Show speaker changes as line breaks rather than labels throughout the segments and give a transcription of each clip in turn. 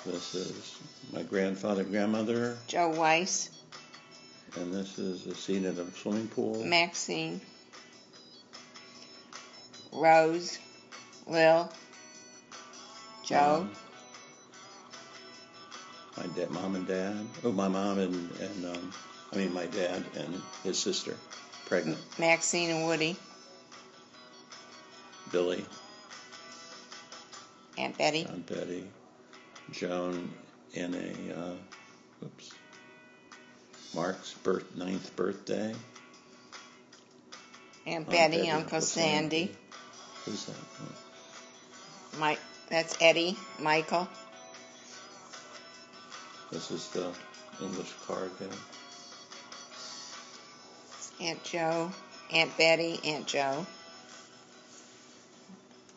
This is my grandfather, grandmother.
Joe Weiss.
And this is a scene at a swimming pool.
Maxine. Rose. Lil. Joe.
My dad, mom and dad. Oh, my mom and my dad and his sister, pregnant.
Maxine and Woody.
Billy.
Aunt Betty.
Aunt Betty. Joan in Marc's 9th birthday.
Aunt Betty, Uncle Sandy.
Who's that?
Mike. That's Eddie. Michael.
This is the English card game.
Aunt Joe. Aunt Betty. Aunt Joe.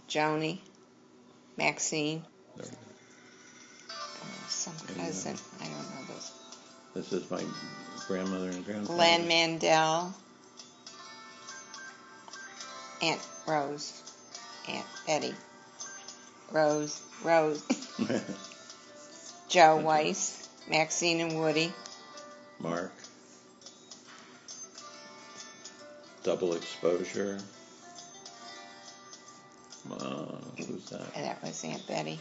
Joni. Maxine. Some cousin. I don't know those.
This is my grandmother and grandfather.
Glenn Mandel. Aunt Rose. Aunt Betty. Rose. Joe Weiss. Maxine and Woody.
Marc. Double exposure. Who's that?
That was Aunt Betty.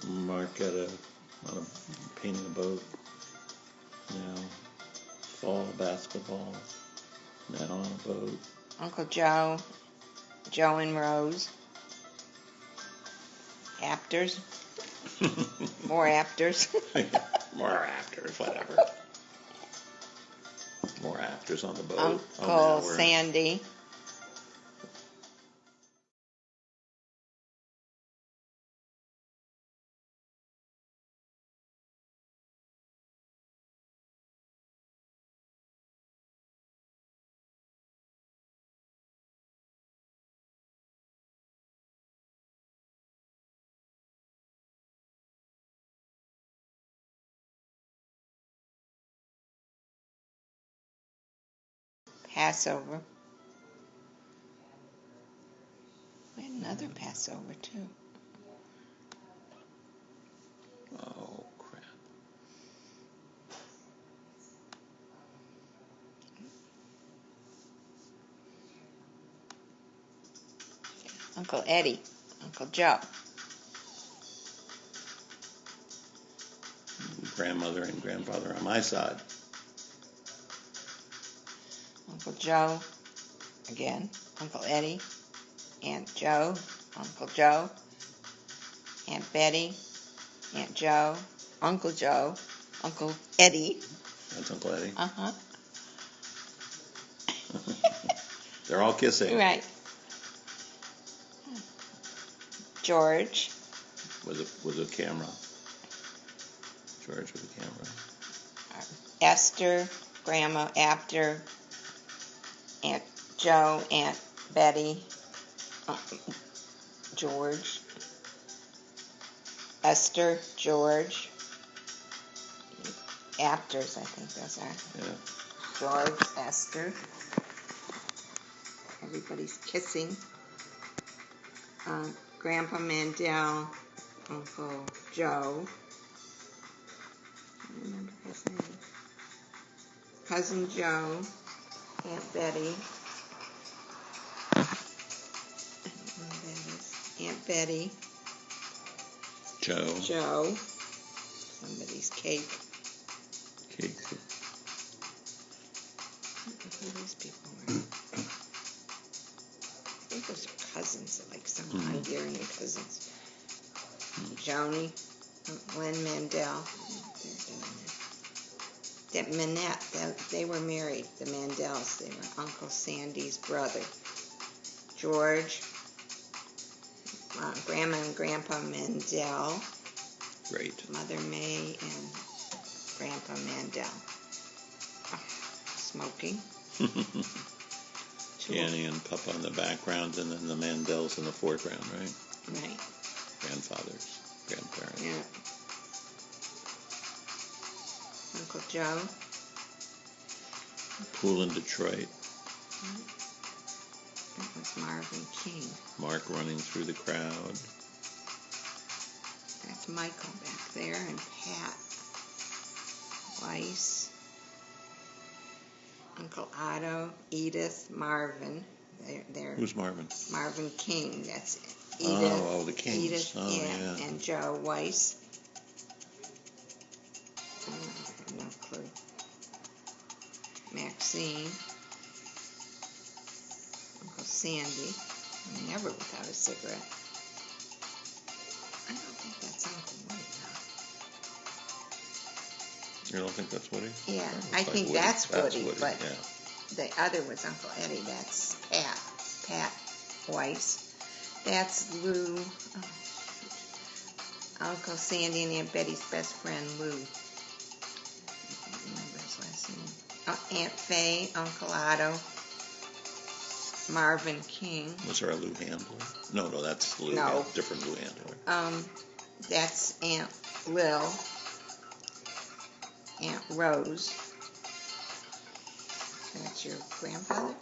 Marc painting a boat. Now, fall basketball. Now on a boat.
Uncle Joe. Joe and Rose. Apters. More Apters.
More Apters, whatever. More Apters on the boat.
Uncle Sandy. Passover. We had another Passover, too.
Oh, crap.
Uncle Eddie. Uncle Joe.
Grandmother and grandfather on my side.
Uncle Joe, again, Uncle Eddie, Aunt Joe, Uncle Joe, Aunt Betty, Aunt Joe, Uncle Eddie.
That's Uncle Eddie.
Uh-huh.
They're all kissing.
Right. George.
With a camera. George with a camera.
Esther, Grandma, Apter, Aunt Joe, Aunt Betty, George, Esther, George, Apters, I think those are.
Yeah.
George, Esther. Everybody's kissing. Grandpa Mandel, Uncle Joe. I don't remember his name. Cousin Joe. Aunt Betty. I don't know who that is. Aunt Betty.
Joe.
Somebody's cake.
Cake.
I don't know who these people were. I think those are cousins, like some Hungarian cousins. Joni. Glenn Mandel. That Minette, they were married, the Mandels. They were Uncle Sandy's brother. George, Grandma and Grandpa Mandel.
Great.
Mother May and Grandpa Mandel. Smoking.
Annie and Papa in the background, and then the Mandels in the foreground, right?
Right.
Grandfathers, grandparents.
Yeah. Uncle Joe.
Pool in Detroit.
That was Marvin King.
Marc running through the crowd.
That's That's Michael back there, and Pat. Weiss. Uncle Otto, Edith, Marvin. They're
Who's Marvin?
Marvin King. That's Edith.
Oh, the Kings.
Edith,
yeah.
And Joe Weiss. I have no clue. Maxine. Uncle Sandy. Never without a cigarette. I don't think that's Uncle Woody now.
You don't think that's Woody?
Yeah,
I
I think that's Woody, but
yeah.
the other was Uncle Eddie. That's Pat Weiss. That's Lou. Oh, Uncle Sandy and Aunt Betty's best friend, Lou. I don't remember his last name. Aunt Faye, Uncle Otto, Marvin King.
Was there a Lou Handler? No, that's Lou.
No.
Different Lou Handler.
That's Aunt Lil, Aunt Rose. That's your grandfather?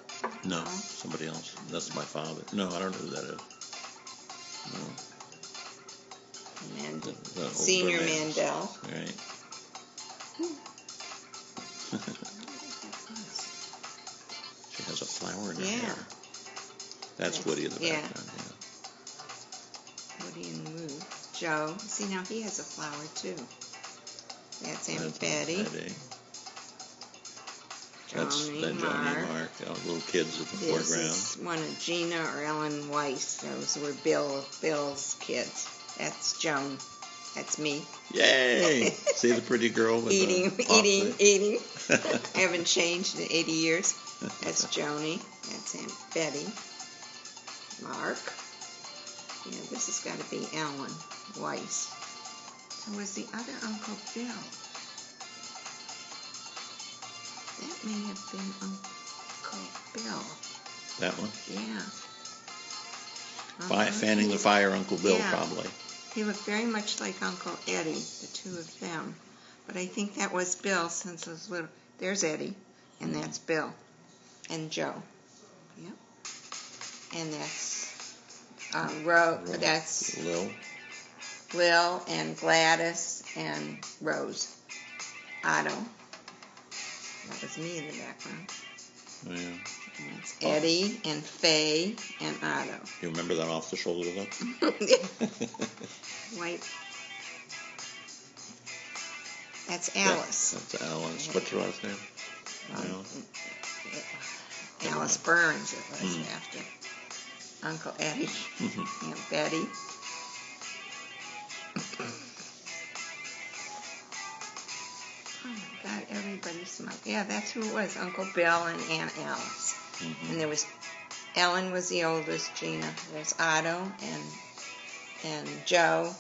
No, somebody else. That's my father. No, I don't know who that is. No. The
Senior Mandel.
Right. She has a flower in her hair. That's Woody in the background. Yeah.
Woody and Lou. Joe. See, now he has a flower, too. That's Aunt Betty.
That's
Joan
Joan and Marc, little kids at the foreground.
This is one of Gina or Ellen Weiss. Those were Bill's kids. That's Joan. That's me.
Yay! See the pretty girl with
eating.
I
haven't changed in 80 years. That's Joni. That's Aunt Betty. Marc. Yeah, this has got to be Ellen Weiss. Who was the other Uncle Bill? That may have been Uncle Bill.
That one?
Yeah.
Fanning the fire, Uncle Bill,
yeah.
probably.
He looked very much like Uncle Eddie, the two of them. But I think that was Bill, since it was little. There's Eddie, and that's Bill, and Joe. Yep. And that's that's Lil and Gladys and Rose. Otto. That was me in the background.
Oh, yeah.
And that's Eddie and Faye and Otto.
You remember that off the shoulder, though?
White. That's Alice.
That's Alice. What's your last name?
Alice Burns, it was after. Uncle Eddie. Aunt Betty. Oh my God, everybody smiled. Yeah, that's who it was. Uncle Bill and Aunt Alice. And there was, Ellen was the oldest, Gina. There's Otto and Joe.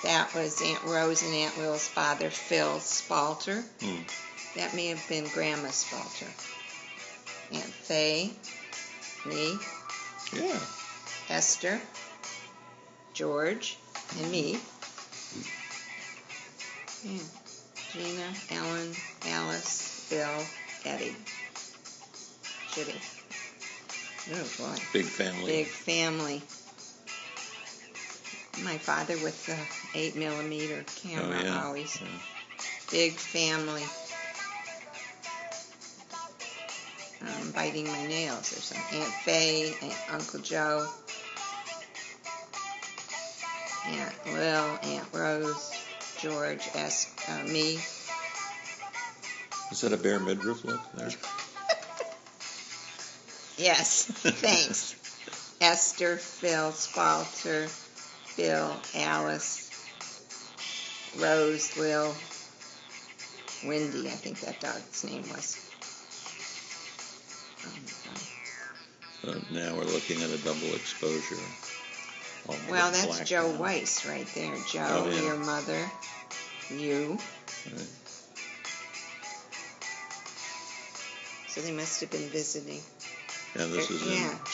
That was Aunt Rose and Aunt Lil's father, Phil Spalter. That may have been Grandma Spalter. Aunt Faye, me.
Yeah.
Esther, George, and me. Yeah. Gina, Ellen, Alice, Bill, Eddie. Judy. Oh boy.
Big family.
Big family. My father with the 8mm camera always.
Yeah.
Big family. I'm biting my nails or something. Aunt Faye, Uncle Joe, Aunt Lil, Aunt Rose, George, me.
Is that a bare midriff look there?
Yes, thanks. Esther, Phil, Spalter, Bill, Alice, Rose, Lil, Wendy, I think that dog's name was. Oh my God.
Now we're looking at a double exposure.
Well, that's Joe Weiss right there. Joe, your mother, you.
Right.
So they must have been visiting.
And this is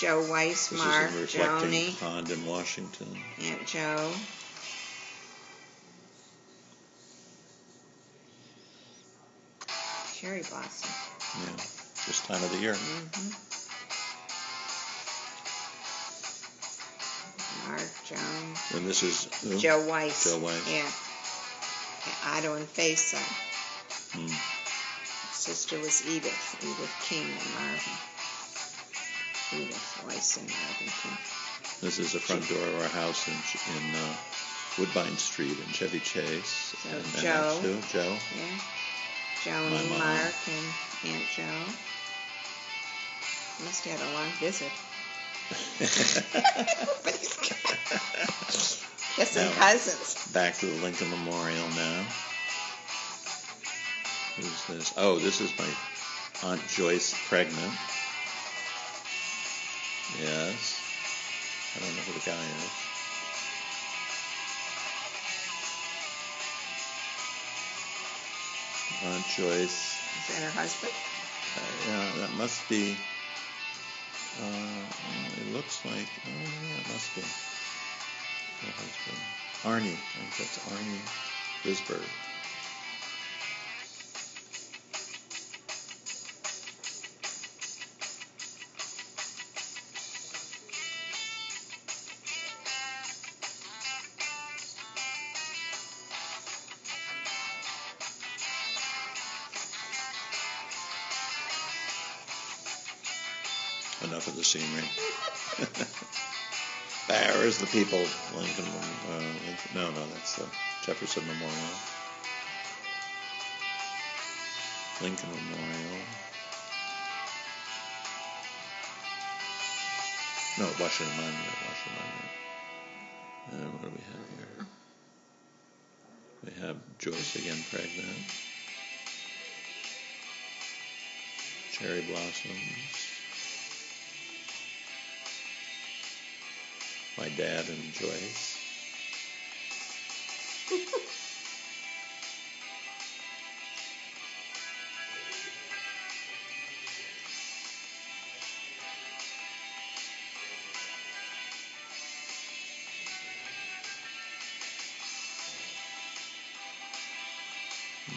Joe Weiss, Marc,
Reflecting
Joni,
Pond in Washington.
Aunt Joe. Cherry blossom.
Yeah, this time of the year.
Marc, Joan.
And this is who?
Joe Weiss.
Joe Weiss.
Yeah. Otto and Faye's son.
Mm.
Sister was Edith King and Marvin. Edith Weiss and Marvin King.
This is the front door of our house in Woodbine Street in Chevy Chase.
So
and
Joe.
That's who? Joe.
Yeah. Joan
My
and
mom.
Marc and Aunt Joe. Must have had a long visit. Kissing cousins.
Back to the Lincoln Memorial now. Who's this? Oh, this is my Aunt Joyce pregnant. Yes. I don't know who the guy is. Aunt Joyce.
Is that her husband?
Yeah, that must be. It looks like. Oh, yeah, it must be her husband. Arnie. I think that's Arnie Bisberg. Enough of the scenery. There's the people. Lincoln. No, that's the Jefferson Memorial. Lincoln Memorial. No, Washington Monument. And what do we have here? We have Joyce again pregnant. Cherry blossoms. My dad and Joyce.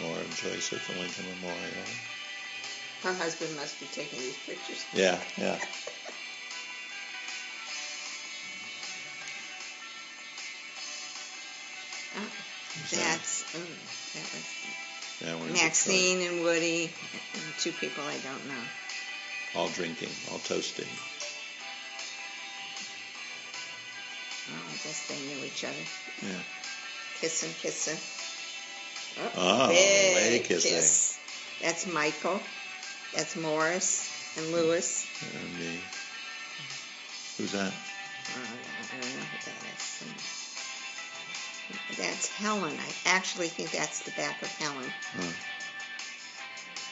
More of Joyce at the Lincoln Memorial.
Her husband must be taking these pictures.
Yeah.
That was Maxine and Woody and two people I don't know.
All drinking, all toasting.
Oh, I guess they knew each other.
Yeah.
Kissing.
Oh, lady kissing.
Kiss. That's Michael. That's Morris and Lewis.
And me. Who's that?
I don't know who that is. That's Helen. I actually think that's the back of Helen.
Huh.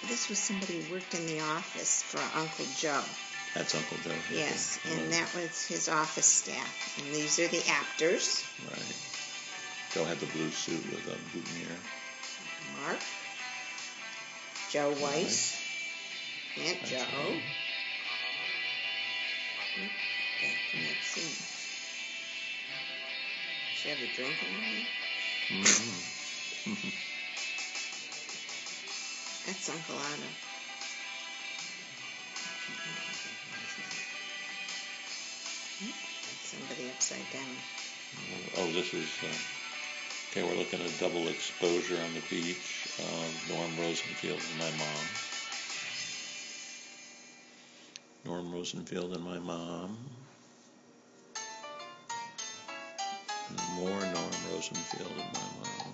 This was somebody who worked in the office for Uncle Joe.
That's Uncle Joe.
Yes, and that was his office staff. And these are the Apters.
Right. Joe had the blue suit with a boutonniere.
Marc. Joe Weiss. Aunt Joe. Back in that scene. She have a drink in there?
Mm-hmm.
That's Uncle Otto. Somebody upside down.
Oh, this is, okay, we're looking at double exposure on the beach of Norm Rosenfield and my mom. Norm Rosenfield and my mom. And more Norm Rosenfield and my mom.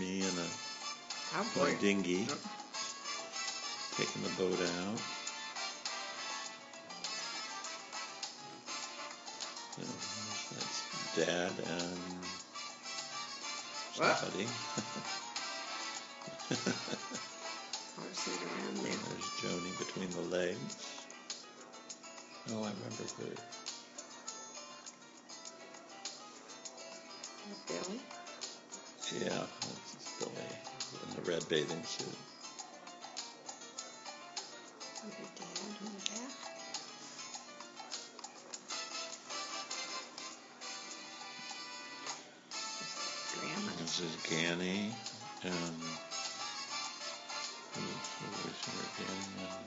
Me in a dinghy, taking the boat out. That's Dad and somebody. There's Joni between the legs. Oh, I remember her.
Billy?
Yeah, that's Billy in the red bathing suit.
Your dad in the back? Grandma.
This is Ganny and who's here? Ganny and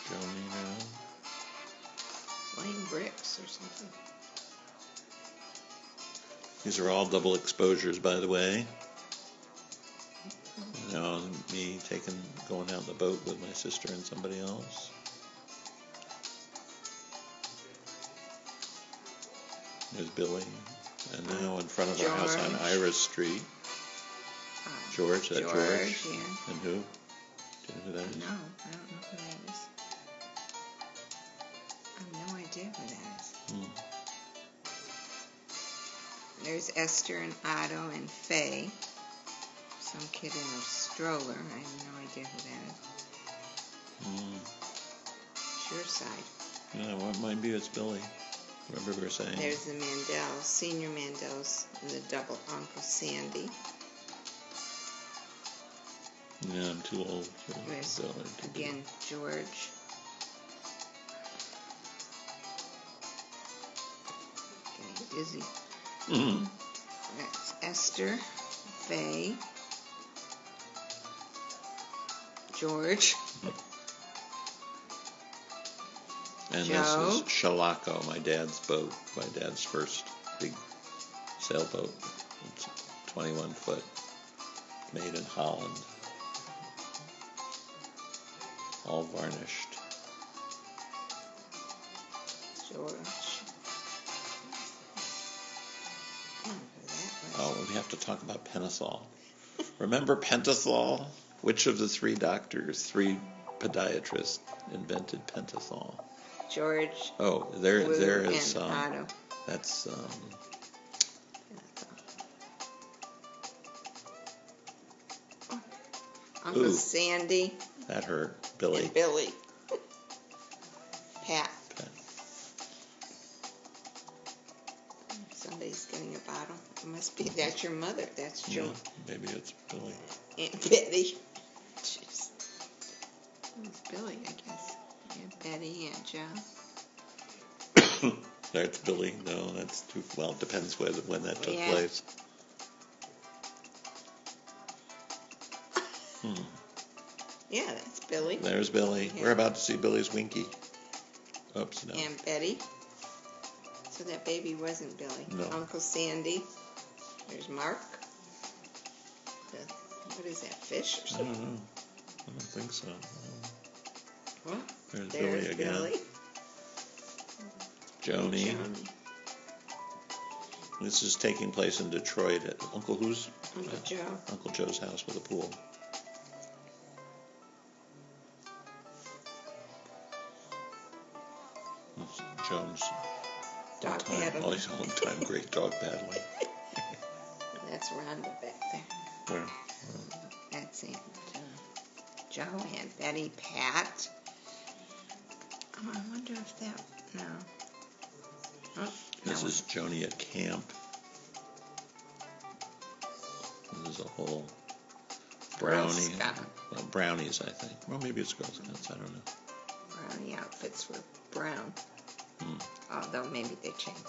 Joni now.
laying bricks or something.
These are all double exposures, by the way. You know, me going out on the boat with my sister and somebody else. There's Billy. And now in front of our house on Iris Street. George, George?
Yeah.
And who? Do you know who that is?
No, I don't know who that is. I have no idea who that is. There's Esther and Otto and Faye. Some kid in a stroller. I have no idea who that is. It's your side.
Yeah, well, might be it's Billy. Remember we were saying.
There's the Mandels, Senior Mandels, and the double Uncle Sandy.
Yeah, I'm too old for Billy.
Again, George. Getting dizzy. That's Esther, Faye, George,
and
Joe.
This is Shalako, my dad's boat, my dad's first big sailboat. It's 21 foot, made in Holland, all varnished.
George.
Oh, we have to talk about Pentothal. Remember Pentothal? Which of the three podiatrists invented Pentothal?
George.
Oh, there is.
And Otto.
That's.
Uncle Sandy.
That hurt. Billy.
And Billy. Pat. Somebody's getting a bottle. It must be. That's your mother. That's Joan.
Yeah, maybe it's Billy.
Aunt Betty. Jeez. It's Billy, I guess. Aunt Betty, Aunt Joe.
That's Billy. No, that's too. Well, it depends when that took place.
Yeah, that's Billy.
There's Billy. Yeah. We're about to see Billy's winky. Oops, no.
Aunt Betty. So that baby wasn't Billy.
No.
Uncle Sandy. There's Marc. What is that, fish or something?
I don't know. I don't think so.
What?
There's Billy again.
Billy.
Joni. This is taking place in Detroit at Uncle
Joe.
Uncle Joe's house with a pool. It's Joan's
dog paddling.
All-time great dog paddling.
That's Rhonda back there.
Where?
That's Aunt Joe, Aunt Betty, Pat. Oh, I wonder if that. No. Oh,
this is Joni at camp. This is a whole brownie. Well, brownies, I think. Well, maybe it's Girl Scouts. I don't know.
Brownie outfits were brown. Although maybe they changed.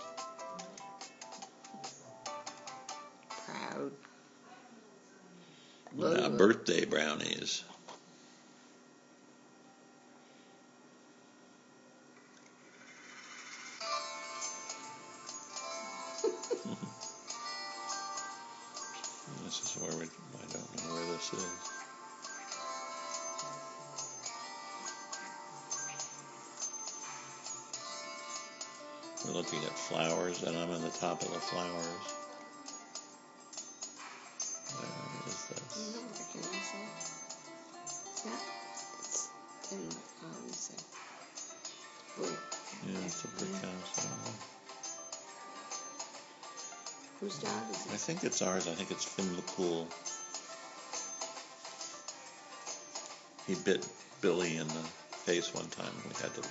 Proud.
Birthday brownies. This is where I don't know where this is. We're looking at flowers, and I'm on the top of the flowers. Where is this?
I don't recognize that. It's not. It's in brick.
Yeah, it's a brick house. I don't know.
Whose dog is it?
I think it's ours. I think it's Finn McCool. He bit Billy in the face one time, and we had to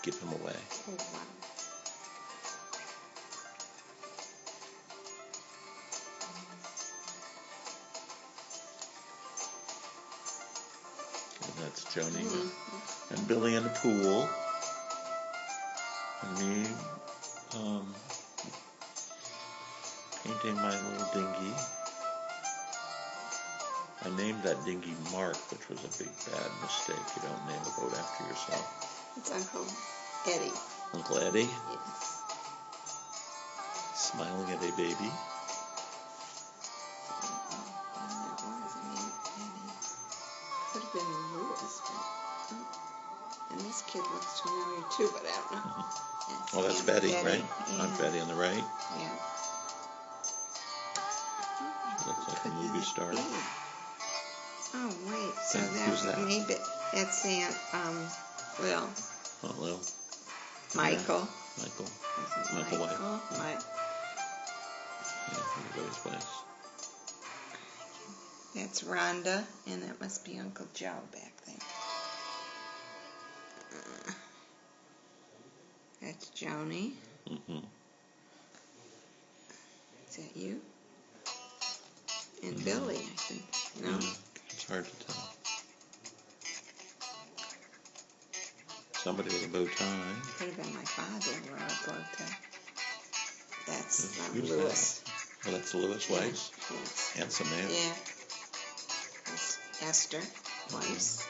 give him away.
Oh, wow.
That's Joni and Billy in the pool, and me painting my little dinghy. I named that dinghy Marc, which was a big bad mistake. You don't name a boat after yourself.
It's Uncle Eddie.
Uncle Eddie,
Yes.
smiling at a baby.
Could have been Louis, but and this kid looks familiar too, but I don't know.
Well, that's
Aunt
Betty, right?
Yeah.
Aunt Betty on the right.
Yeah.
She looks like
Could
a movie
that
star.
be? Oh wait, so
Who's that?
maybe that's Aunt Lil.
Oh, Lil.
Michael.
Yeah. Michael.
Is it
Michael Weiss.
Yeah.
Yeah, everybody's Weiss.
That's Rhonda, and that must be Uncle Joe back there. That's Joni.
Mm-hmm.
Is that you? And Billy, I think. No?
Yeah, it's hard to tell. Somebody with a bow tie.
Could have been my father wore a bow tie. That's
Who's
Louis.
that? Oh, that's Louis Weiss?
Yes.
Handsome man.
Yeah. That's Esther Weiss.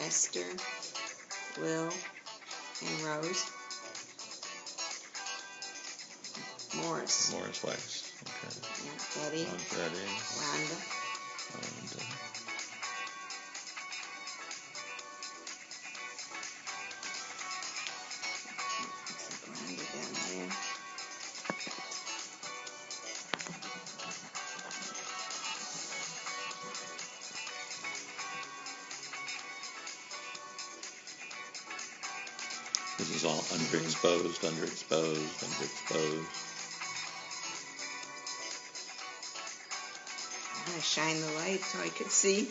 Esther, Lil, and Rose. Morris.
Morris Weiss. Okay.
Aunt Betty.
Aunt Betty.
Rhonda.
And,
Looks like Rhonda down there.
this is all underexposed, underexposed, underexposed.
I'm going to shine the light so I could see.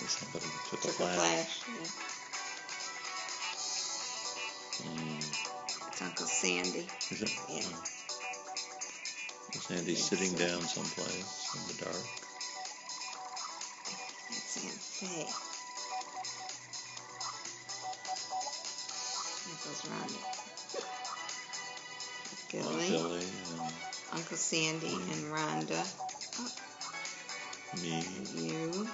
Somebody took a
Took a
flash.
flash. Yeah. It's Uncle Sandy.
Is it?
Yeah.
Oh. Sandy's sitting down someplace in the dark.
That's Aunt Faye. That goes Rhonda. Billy.
Billy and
Uncle Sandy and Rhonda.
me.
You.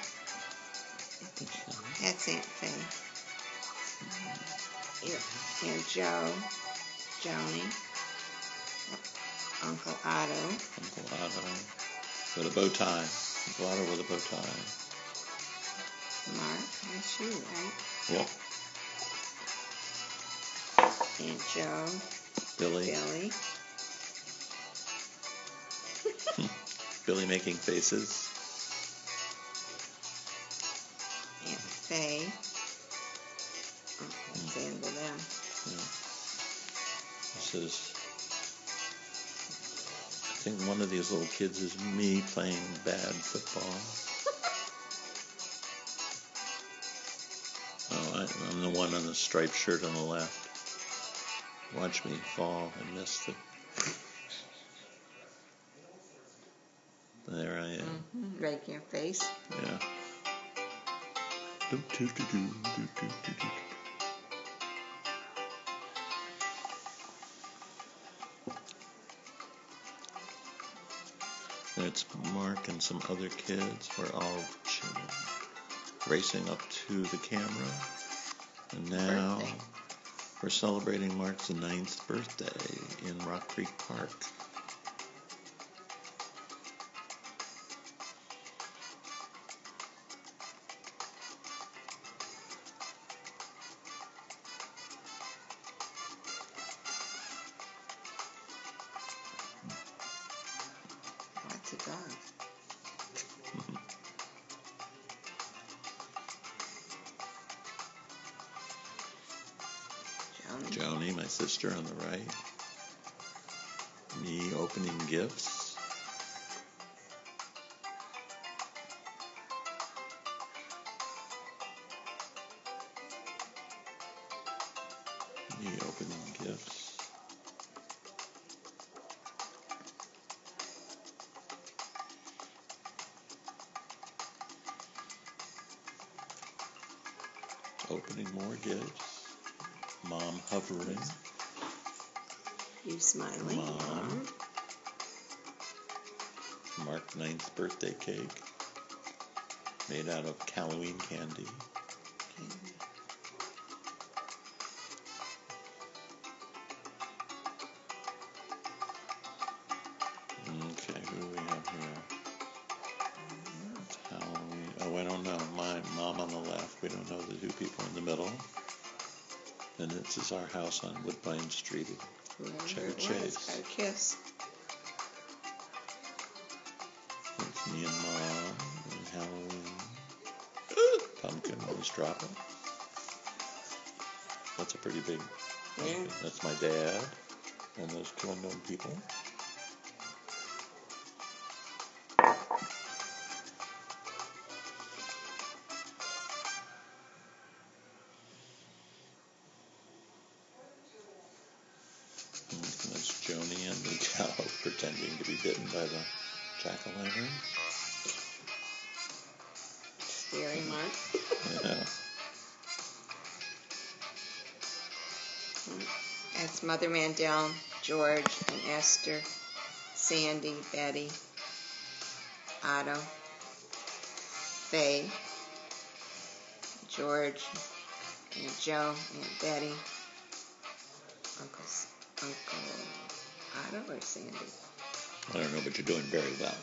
That's Aunt Faye. Aunt Joe. Joni. Uncle Otto.
Uncle Otto with a bow tie. Uncle Otto with a bow tie.
Marc. That's you, right?
Yep.
Aunt Joe.
Billy.
Billy.
Billy making faces.
Aunt Faye. Oh, that's the end of them.
Yeah. This is, I think one of these little kids is me playing bad football. Oh, I'm the one on the striped shirt on the left. Watch me fall and miss the... There I am.
Mm-hmm. Right in your face.
Yeah. Do-do-do-do-do-do-do-do. It's Marc and some other kids. We're all racing up to the camera. And now
Birthday.
we're celebrating Marc's 9th birthday in Rock Creek Park.
Lots of dogs.
Joni, my sister, on the right. Me opening gifts. Me opening gifts. Opening more gifts. Mom hovering.
You smiling.
Mom. Marc's 9th birthday cake. Made out of Halloween candy. I don't know. My mom on the left. We don't know the two people in the middle. And this is our house on Woodbine Street in Cheddar Chase.
Got a kiss.
It's me and Mom and Halloween. Pumpkin was dropping. That's a pretty big pumpkin.
Yeah.
That's my dad and those two unknown people. That's Joni and the cow pretending to be bitten by the jack-o'-lantern.
Scary Marc.
Yeah.
That's Mother Mandel, George and Esther, Sandy, Betty, Otto, Faye, George, Aunt Joe, Aunt Betty, Uncle Otto or Sandy?
I don't know, but you're doing very well.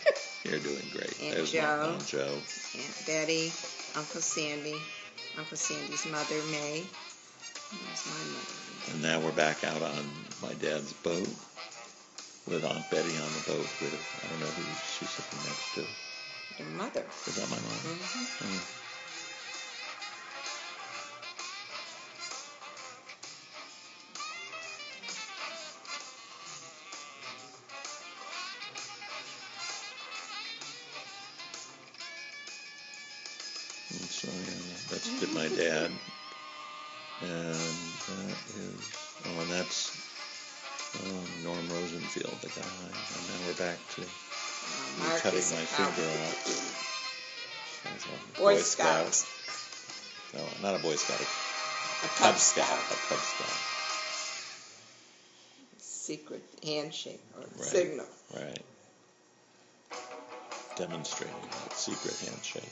You're doing great.
Aunt
There's
Joe.
Aunt Joe.
Aunt Betty, Uncle Sandy, Uncle Sandy's mother, May. There's my mother.
And now we're back out on my dad's boat with Aunt Betty on the boat with, I don't know who she's sitting next to.
Your mother.
Is that my mom?
Mm-hmm.
And so, yeah, that's my dad. And that is, and that's Norm Rosenfield, the guy. And now we're back to me
Marc
cutting
is
my
a
finger off.
Boy Scout.
No, not a Boy Scout.
A Cub Scout.
A Cub Scout.
Secret handshake or
Right.
signal.
Right. Demonstrating that secret handshake.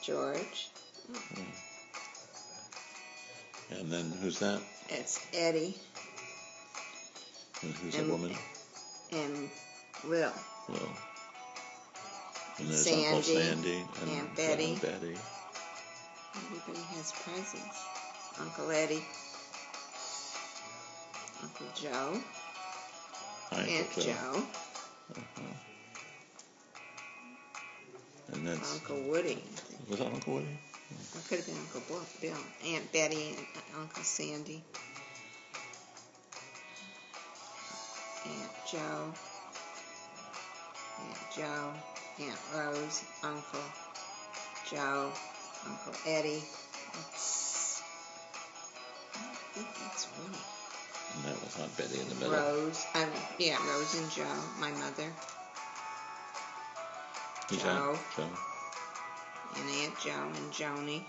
George.
And then who's that?
It's Eddie
And who's a woman?
and Will.
Will. And there's
Sandy,
Uncle Sandy and
Aunt Betty.
Aunt Betty.
Everybody has presents. Uncle Eddie. Uncle Joe.
Hi,
Aunt
Uncle
Joe.
Uh-huh. And that's
Uncle Woody. I think.
was that Uncle Woody?
Or could have been Uncle Bill. Aunt Betty and Uncle Sandy. Aunt Joe. Aunt Joe. Aunt Rose. Uncle Joe. Uncle Eddie. I think that's Woody.
And that was Aunt Betty in the middle.
Rose. Rose and Joe. My mother.
Who's
Joe.
that? Joe.
And Aunt Joe and Joni.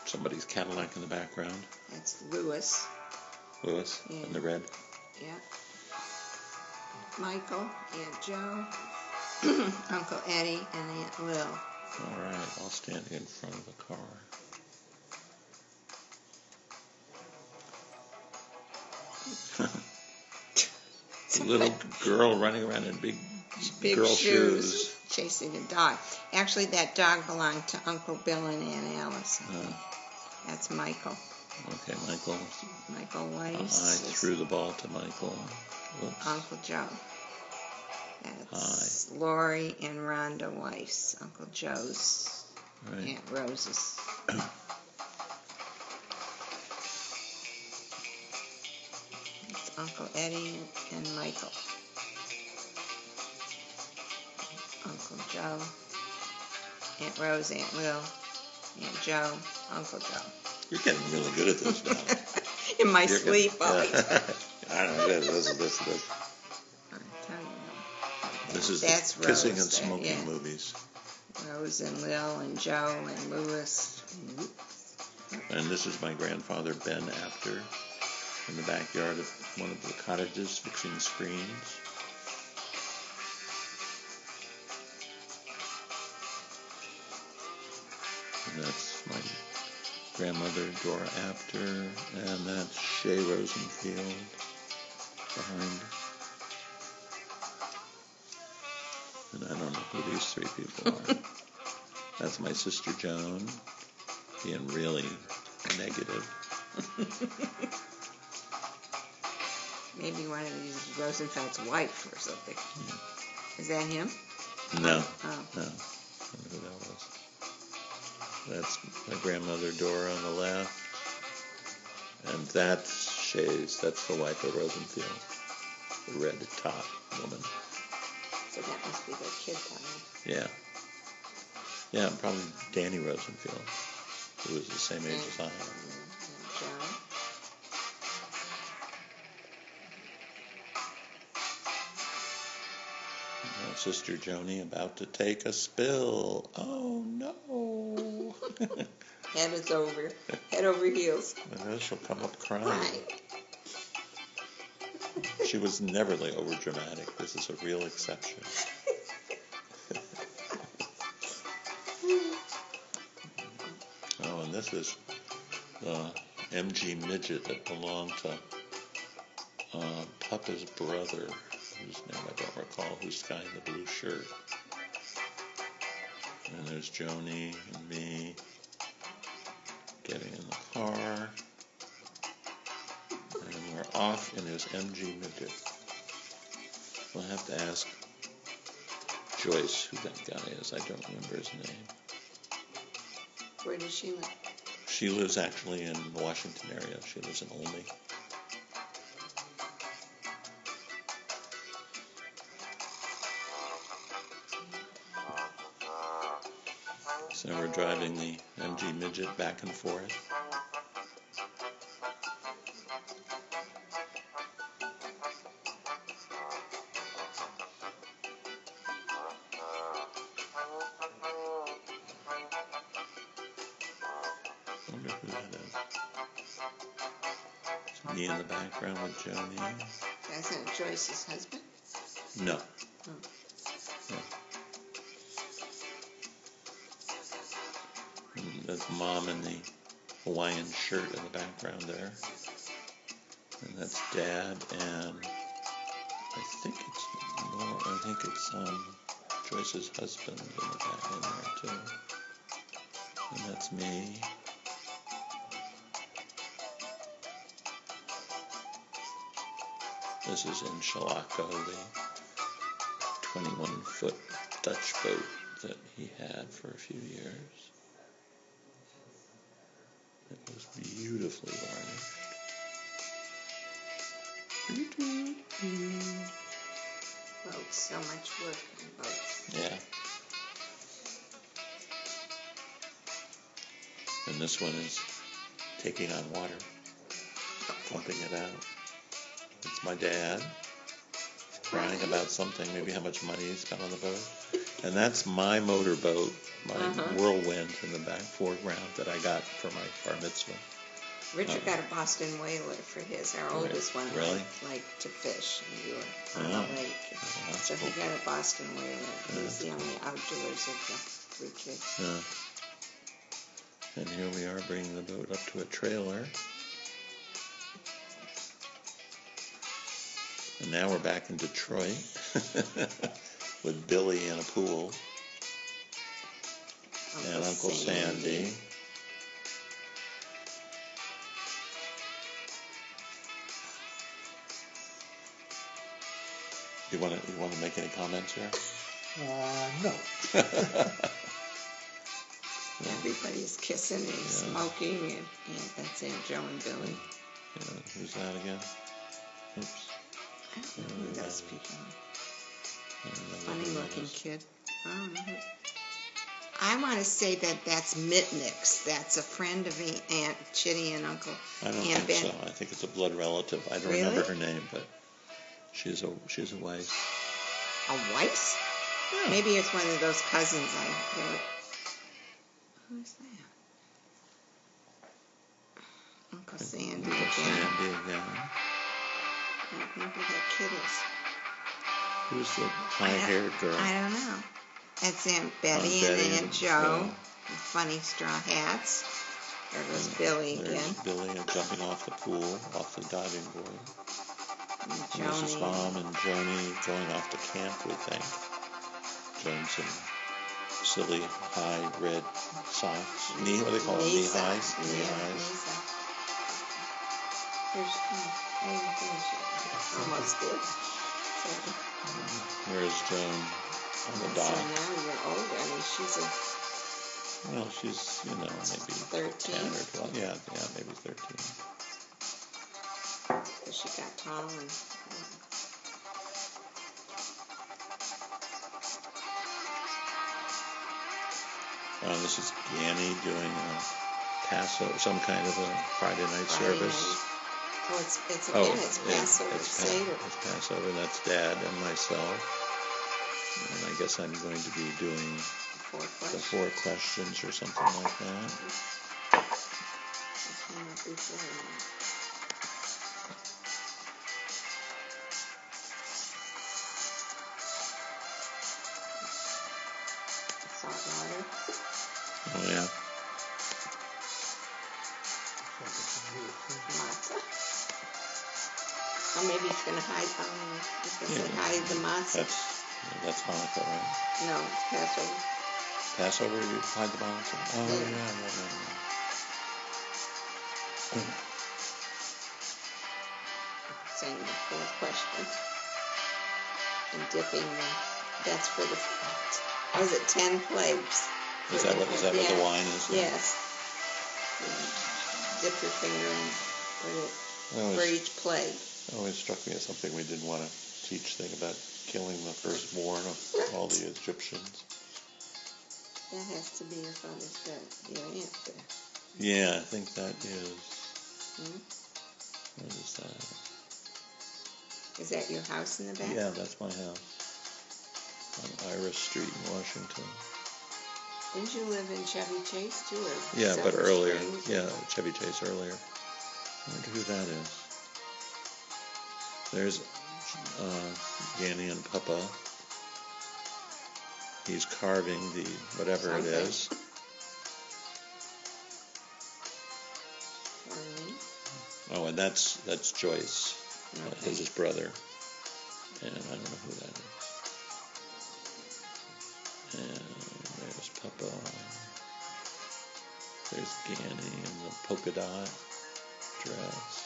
Somebody's Cadillac in the background.
That's Louis.
Louis
Yeah.
in the red.
Yeah. Michael, Aunt Joe, Uncle Eddie, and Aunt Lil.
All right, all standing in front of the car. The little girl running around in big girl shoes.
Chasing a dog. Actually, that dog belonged to Uncle Bill and Aunt Alice. That's Michael.
Okay, Michael.
Michael
I
Weiss.
threw the ball to Michael. Whoops.
Uncle Joe. That's Lori and Rhonda Weiss. Uncle Joe's.
Right.
Aunt Rose's. It's Uncle Eddie and Michael. Uncle Joe. Aunt Rose, Aunt Will. Aunt Joe. Uncle Joe.
You're getting really good at this now.
In my sleep, all the time.
I don't know. This.
I tell you.
This is
That's
the kissing
Rose
and
there,
smoking
yeah.
movies.
Rose and Lil and Joe and Louis.
And this is my grandfather, Ben Apter, in the backyard of one of the cottages fixing screens. And that's my grandmother, Dora Apter, and that's Shay Rosenfield behind. And I don't know who these three people are. That's my sister Joan, being really negative.
Maybe one of these is Rosenfeld's wife or something.
Yeah.
Is that him?
No.
Oh.
No. I don't know who that was. That's my grandmother Dora on the left. And that's Shays. That's the wife of Rosenfield. The red top woman.
So that must be their kid, probably.
Yeah. Yeah, probably Danny Rosenfield, who was the same age as I am.
Joan.
My sister Joni about to take a spill. Oh no.
Head is over. Head over heels.
And she'll come up crying.
Right.
She was never over dramatic. This is a real exception. Oh, and this is the MG midget that belonged to Papa's brother, whose name I don't recall, who's the guy in the blue shirt. And there's Joni and me getting in the car. And we're off in his MG midget. We'll have to ask Joyce who that guy is. I don't remember his name.
Where does she live?
She lives actually in the Washington area. She lives in Olney. So we're driving the MG midget back and forth. I wonder who that is. It's me in the background with Joni.
That's not Joyce's husband?
No.
Oh.
No. And that's Mom in the Hawaiian shirt in the background there. And that's Dad, and I think it's Joyce's husband in the back in there too. And that's me. This is in Shalako, the 21-foot Dutch boat that he had for a few years. It was beautifully varnished.
Boats, so much work on boats.
Yeah. And this one is taking on water, pumping it out. It's my dad crying about something, maybe how much money he spent on the boat. And that's my motorboat, my Whirlwind in the back foreground that I got for my bar mitzvah.
Richard got a Boston whaler for his, our oldest one.
Really?
Liked to fish, and we were on the lake. So he got a Boston whaler. He was the only outdoors of the three kids.
And here we are bringing the boat up to a trailer. And now we're back in Detroit with Billy in a pool and Uncle Sandy. You want to make any comments here?
No.
Everybody's kissing and smoking, and that's Aunt Joe and Billy.
Yeah, who's that again? Oops.
I don't know who that's speaking. Funny-looking kid. I don't know who. I want to say that that's Mitnick's. That's a friend of Aunt Chitty and Uncle.
I don't
Aunt
think
Ben.
so. I think it's a blood relative. I don't
Really?
remember her name, but she's a Weiss.
A Weiss?
Yeah.
Maybe it's one of those cousins I heard. Who's that? Uncle Sandy
Uncle
again.
Sandy again.
I don't know who that kid is.
Who's the high-haired girl?
I don't know. That's Aunt Betty
Aunt
and
Betty
Aunt Joe. With funny straw hats. There goes Billy
There's
again.
Billy jumping off the pool, off the diving board.
And
And this is
Joni.
Mom and Joni going off to camp, we think. Joan some silly high red socks. What do they call them? Knee highs? Knee highs.
Here's, I didn't finish it. Almost did. So,
here's Joan on the dock.
So now you're older. I mean, she's
Well, she's, maybe
13.
10 or 12. Yeah, maybe 13.
Because she got tall and...
This is Yanni doing a Passover, some kind of a Friday night service.
Oh, it's Passover.
It's Passover. That's Dad and myself. And I guess I'm going to be doing the 4 questions or something like that.
Salt water.
Oh, yeah.
Matzah. Oh, maybe he's going to hide. He's going to say hide the matzah.
That's Hanukkah, right?
No, it's Passover.
Passover, you hide the matzah? Oh, yeah.
Saying the 4 questions. And dipping that's for the, was it 10 plagues?
Is that what the wine is?
Yes. Dip your finger and put it for each plague.
It always struck me as something we didn't want to teach thing about killing the firstborn of all the Egyptians.
That has to be your father's your aunt there.
Yeah, I think that is. What is that?
Is that your house in the back?
Yeah, that's my house. On Iris Street in Washington.
Didn't you live in Chevy Chase too? Or
yeah, but earlier.
Springs?
Yeah, Chevy Chase earlier. I wonder who that is. There's Yanni and Papa. He's carving the whatever it is. Oh, and that's Joyce, his brother, and I don't know who that is. And there's Papa. There's Yanni in the polka dot dress.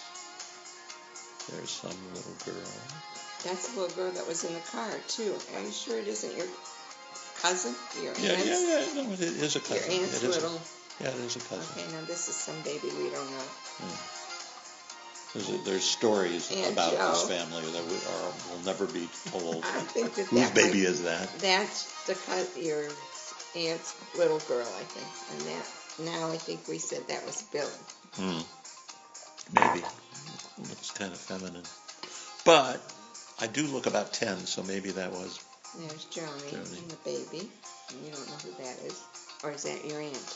There's some little girl.
That's the little girl that was in the car too. Are you sure it isn't your cousin? Your aunt's?
Yeah. No, it is a cousin.
Your aunt's little.
It is a cousin.
Okay, now this is some baby we don't know.
Yeah. There's stories about this family that will never be told.
I think
whose baby is that?
That's your aunt's little girl, I think. And that now I think we said that was Billy.
Maybe. It looks kind of feminine. But I do look about 10, so maybe that was.
There's Johnny and the baby. And you don't know who that is. Or is that your aunt?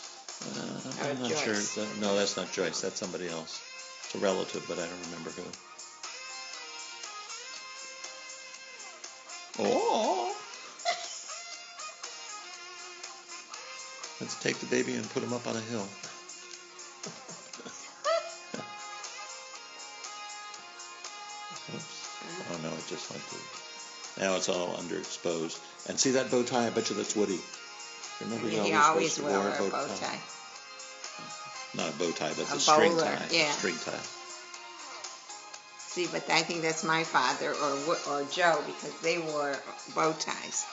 I'm not
Joyce.
sure. No, that's not Joyce. That's somebody else. It's a relative, but I don't remember who. Oh! Let's take the baby and put him up on a hill. Oops. Oh no, it just went to. Now it's all underexposed. And see that bow tie? I bet you that's Woody. Remember
he always will wear a bow tie.
Not a bow tie, but the
string
tie.
Yeah.
String tie.
See, but I think that's my father or Joe because they wore bow ties.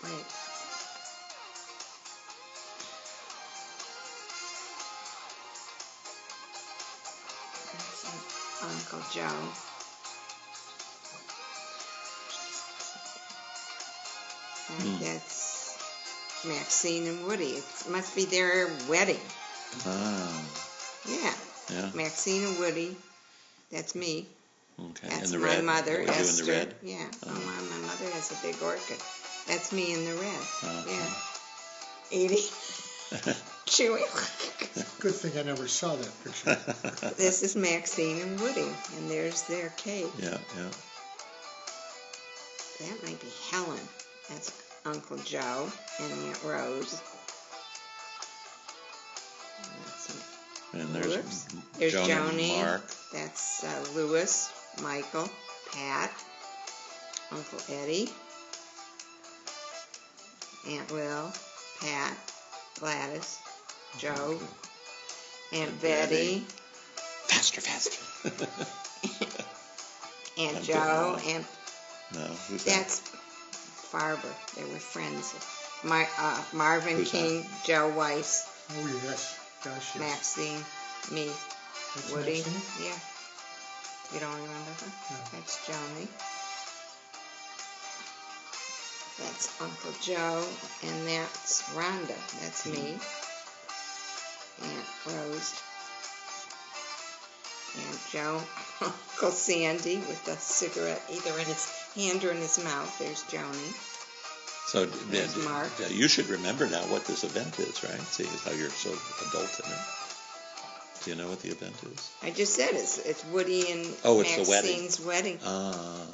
Wait. That's Uncle Joe. And that's Maxine and Woody. It must be their wedding.
Ah.
Yeah. Maxine and Woody. That's me.
Okay.
That's
in the
my
red.
mother,
Esther.
Esther.
In the red?
Yeah. My mother has a big orchid. That's me in the red. Yeah. Eating. Chewing.
Good thing I never saw that picture.
This is Maxine and Woody, and there's their cake.
Yeah.
That might be Helen. That's Uncle Joe and Aunt Rose.
And there's
Joan
and Marc.
That's Louis, Michael, Pat, Uncle Eddie, Aunt Lil, Pat, Gladys, Joe, Aunt Betty,
Faster, faster.
Aunt Joe, Aunt...
No, who's that?
That's Farber. They were friends. Marvin
Who's
King, Joe Weiss,
Oh, yes. Gosh, yes.
Maxine, me,
That's
Woody.
Maxine?
Yeah. You don't remember her?
No.
That's Joni. That's Uncle Joe, and that's Rhonda. That's me. Aunt Rose. Aunt Joe. Uncle Sandy with the cigarette either in his hand or in his mouth. There's Joni.
So
There's Marc.
you should remember now what this event is, right? See how you're so adult in it. Do you know what the event is?
I just said it's Woody and
It's the wedding.
Maxine's wedding.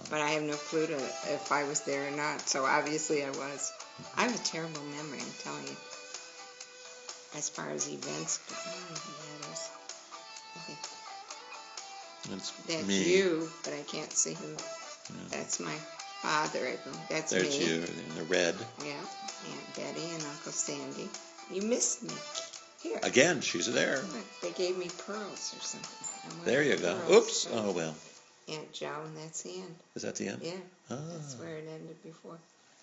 But I have no clue if I was there or not, so obviously I was. I have a terrible memory, I'm telling you. As far as events go. That is. Okay. That's
me.
you, but I can't see who. Yeah. That's my father. That's
There's
me.
you in the red.
Yeah. Aunt Betty and Uncle Sandy. You missed me. Here.
Again, she's there.
Look, they gave me pearls or something.
There you go.
Pearls.
Oops. Oh, well.
Aunt Joan, that's the end.
Is that the end?
Yeah.
Ah.
That's where it ended before.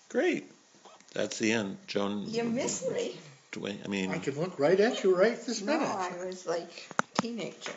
Great. That's the end. Joan.
You missed me.
I can look right at you right this minute.
No, I was like a teenager.